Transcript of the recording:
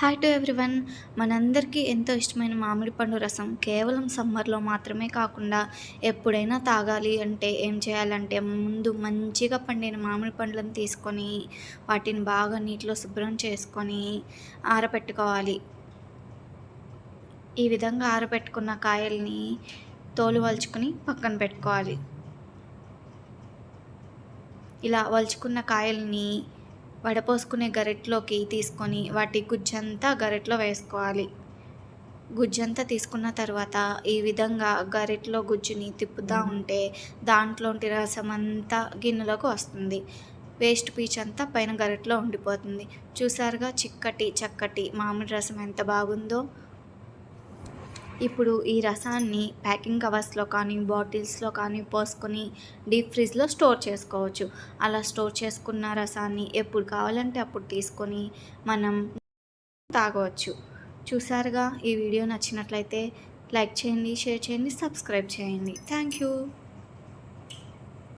Hi to everyone. మనందరికీ ఎంతో ఇష్టమైన మామిడి పండు రసం కేవలం సమ్మర్లో మాత్రమే కాకుండా ఎప్పుడైనా తాగాలి అంటే ఏం చేయాలంటే ముందు మంచిగా పండిన మామిడి పండ్లను తీసుకొని వాటిని బాగా నీటిలో శుభ్రం చేసుకొని ఆరబెట్టుకోవాలి. ఈ విధంగా ఆరబెట్టుకున్న కాయల్ని తోలు వలుచుకొని పక్కన పెట్టుకోవాలి. ఇలా వలుచుకున్న కాయల్ని వడపోసుకునే గరిటెలోకి తీసుకొని వాటి గుజ్జంతా గరిటెలో వేసుకోవాలి. గుజ్జంతా తీసుకున్న తర్వాత ఈ విధంగా గరిటెలో గుజ్జుని తిప్పుతూ ఉంటే దాంట్లోంటి రసం అంతా గిన్నెలోకి వస్తుంది. వేస్ట్ పీచ్ అంతా పైన గరిటెలో ఉండిపోతుంది. చూసారుగా చక్కటి మామిడి రసం ఎంత బాగుందో. ఇప్పుడు ఈ రసాన్ని ప్యాకింగ్ కవర్స్లో కానీ బాటిల్స్లో కానీ పోసుకొని డీప్ ఫ్రిడ్జ్లో స్టోర్ చేసుకోవచ్చు. అలా స్టోర్ చేసుకున్న రసాన్ని ఎప్పుడు కావాలంటే అప్పుడు తీసుకొని మనం తాగవచ్చు. చూసారుగా, ఈ వీడియో నచ్చినట్లయితే లైక్ చేయండి, షేర్ చేయండి, సబ్స్క్రైబ్ చేయండి. Thank you.